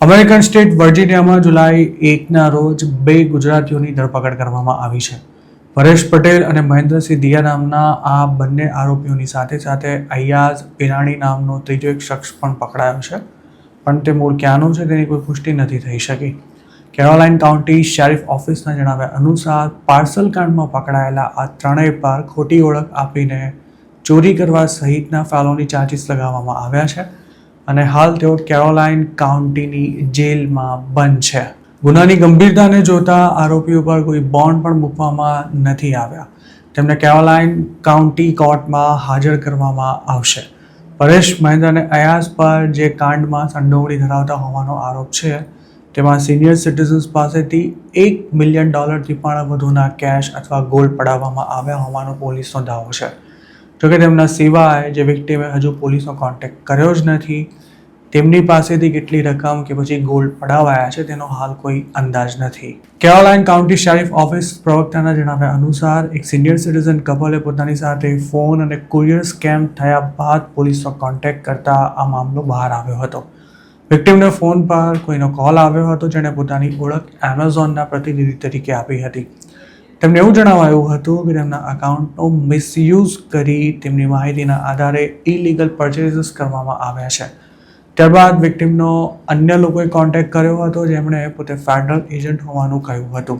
American state વર્જિનિયામાં જુલાઈ 1ના રોજ 2 ગુજરાતીઓની ધરપકડ કરવામાં આવી છે. પરેશ પટેલ અને મહેન્દ્રસિંહ દિયા નામના આ બંને આરોપીઓની સાથે સાથે અયાઝ પિરાણી નામનો ત્રીજો એક શખ્સ પણ પકડાયો છે, પણ તે મૂળ ક્યાંનો છે તેની કોઈ પુષ્ટિ નથી થઈ શકી. કેરોલાઇન કાઉન્ટી શેરિફ ઓફિસના જણાવ્યા અનુસાર પાર્સલ કાંડમાં પકડાયેલા આ ત્રણેય પર ખોટી ઓળખ આપીને ચોરી કરવા સહિતના ફેલોની ચાર્જીસ લગાવવામાં આવ્યા છે અને હાલ તેઓ કેરોલાઇન કાઉન્ટીની જેલમાં બંધ છે. ગુનાની ગંભીરતાને જોતા આરોપીઓ પર કોઈ બોન્ડ પણ મૂકવામાં નથી આવ્યા. તેમને કેરોલાઇન કાઉન્ટી કોર્ટમાં હાજર કરવામાં આવશે. પરેશ, મહેન્દ્ર અને અયાઝ પર જે કાંડમાં સંડોવણી ધરાવતા હોવાનો આરોપ છે, તેમાં સિનિયર સિટીઝન્સ પાસેથી $1 મિલિયન પણ વધુના કેશ અથવા ગોલ્ડ પડાવવામાં આવ્યા હોવાનો પોલીસનો દાવો છે. જોકે તેમના સિવાય જે વિક્ટિમે હજુ પોલીસનો કોન્ટેક્ટ કર્યો જ નથી, તેમની પાસેથી કેટલી રકમ કે પછી ગોલ્ડ પડાવાયા છે તેનો હાલ કોઈ અંદાજ નથી. કેરોલાઇન કાઉન્ટી શેરિફ ઓફિસ પ્રવક્તાના જણાવ્યા અનુસાર એક સિનિયર સિટીઝન કપલે પોતાની સાથે ફોન અને કુરિયર સ્કેમ થયા બાદ પોલીસનો કોન્ટેક્ટ કરતા આ મામલો બહાર આવ્યો હતો. વિક્ટિમને ફોન પર કોઈનો કોલ આવ્યો હતો જેણે પોતાની ઓળખ એમેઝોનના પ્રતિનિધિ તરીકે આપી હતી. તેમને એવું જણાવાયું હતું કે તેમના અકાઉન્ટનો મિસયુઝ કરી તેમની માહિતીના આધારે ઇલીગલ પરચેસીસ કરવામાં આવ્યા છે. ત્યારબાદ વિક્ટિમનો અન્ય લોકોએ કોન્ટેક્ટ કર્યો હતો, જેમણે પોતે ફેડરલ એજન્ટ હોવાનું કહ્યું હતું.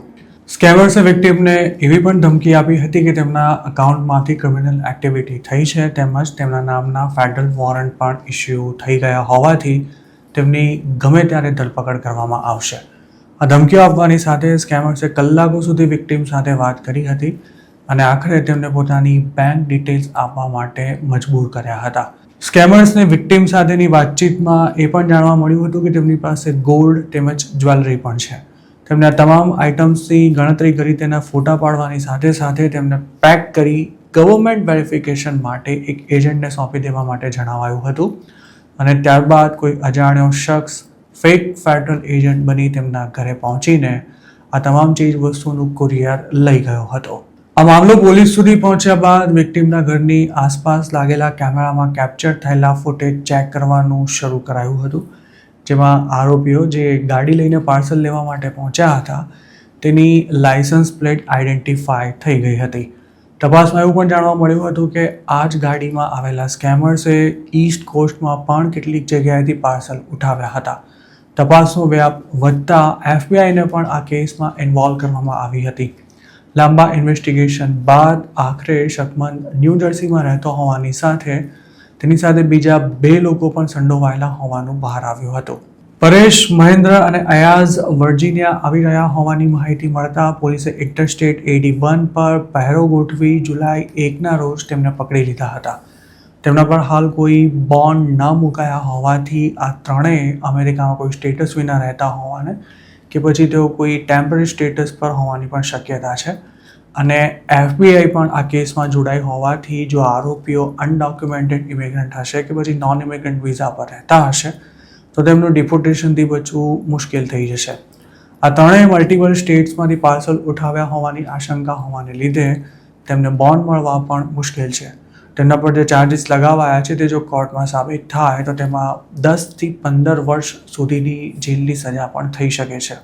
સ્કેમર્સે વિક્ટિમને એવી પણ ધમકી આપી હતી કે તેમના અકાઉન્ટમાંથી ક્રિમિનલ એક્ટિવિટી થઈ છે, તેમજ તેમના નામના ફેડરલ વોરંટ પણ ઇસ્યુ થઈ ગયા હોવાથી તેમની ગમે ત્યારે ધરપકડ કરવામાં આવશે. આ ધમકીઓ આપવાની સાથે સ્કેમર્સે કલાકો સુધી વિક્ટિમ સાથે વાત કરી હતી અને આખરે તેમને પોતાની બેંક ડિટેલ્સ આપવા માટે મજબૂર કર્યા હતા. સ્કેમર્સને વિક્ટિમ સાથેની વાતચીતમાં એ પણ જાણવા મળ્યું હતું કે તેમની પાસે ગોલ્ડ તેમજ જ્વેલરી પણ છે. તેમણે આ તમામ આઇટમ્સની ગણતરી કરી તેના ફોટા પાડવાની સાથે સાથે તેમને પેક કરી ગવર્મેન્ટ વેરિફિકેશન માટે એક એજન્ટને સોંપી દેવા માટે જણાવાયું હતું અને ત્યારબાદ કોઈ અજાણ્યો શખ્સ ફેક ફેડરલ એજન્ટ બની તેમના ઘરે પહોંચીને આ તમામ ચીજ વસ્તુનું કુરિયર લઈ ગયો હતો. આ મામલો પોલીસ સુધી પહોંચ્યા બાદ વિક્ટિમના ઘરની આસપાસ લાગેલા કેમેરામાં કેપ્ચર થયેલા ફૂટેજ ચેક કરવાનું શરૂ કરાયું હતું, જેમાં આરોપીઓ જે ગાડી લઈને પાર્સલ લેવા માટે પહોંચ્યા હતા તેની લાયસન્સ પ્લેટ આઈડેન્ટિફાય થઈ ગઈ હતી. તપાસમાં એવું પણ જાણવા મળ્યું હતું કે આ જ ગાડીમાં આવેલા સ્કેમર્સે ઈસ્ટ કોસ્ટમાં પણ કેટલીક જગ્યાએથી પાર્સલ ઉઠાવ્યા હતા. તપાસનો વ્યાપ વધતા FBI પણ આ કેસમાં ઇન્વોલ્વ કરવામાં આવી હતી. લાંબા ઇન્વેસ્ટિગેશન બાદ આખરે શકમંદ ન્યૂ જર્સીમાં રહેતો હોવાની સાથે તેની સાથે બીજા 2 લોકો પણ સંડોવાયેલા હોવાનું બહાર આવ્યું હતું. પરેશ, મહેન્દ્ર અને અયાઝ વર્જિનિયા આવી રહ્યા હોવાની માહિતી મળતા પોલીસે ઇન્ટરસ્ટેટ 81 પર પહેરો ગોઠવી જુલાઈ 1ના રોજ તેમને પકડી લીધા હતા. તેમના પર હાલ કોઈ બોન્ડ ન મુકાયા હોવાથી આ ત્રણેય અમેરિકામાં કોઈ સ્ટેટસ વિના રહેતા હોવાને કે પછી તેઓ કોઈ ટેમ્પરરી સ્ટેટસ પર હોવાની પણ શક્યતા છે અને FBI પણ આ કેસમાં જોડાઈ હોવાથી જો આરોપીઓ અનડોક્યુમેન્ટેડ ઇમિગ્રન્ટ હશે કે પછી નોન ઇમિગ્રન્ટ વિઝા પર રહેતા હશે તો તેમનું ડિપોર્ટેશનથી બચવું મુશ્કેલ થઈ જશે. આ ત્રણેય મલ્ટિપલ સ્ટેટ્સમાંથી પાર્સલ ઉઠાવ્યા હોવાની આશંકા હોવાને લીધે તેમને બોન્ડ મળવા પણ મુશ્કેલ છે. તેમના પર જે ચાર્જીસ લગાવાયા છે તે જો કોર્ટમાં સાબિત થાય તો તેમાં 10 થી 15 વર્ષ સુધીની જેલની સજા પણ થઈ શકે છે.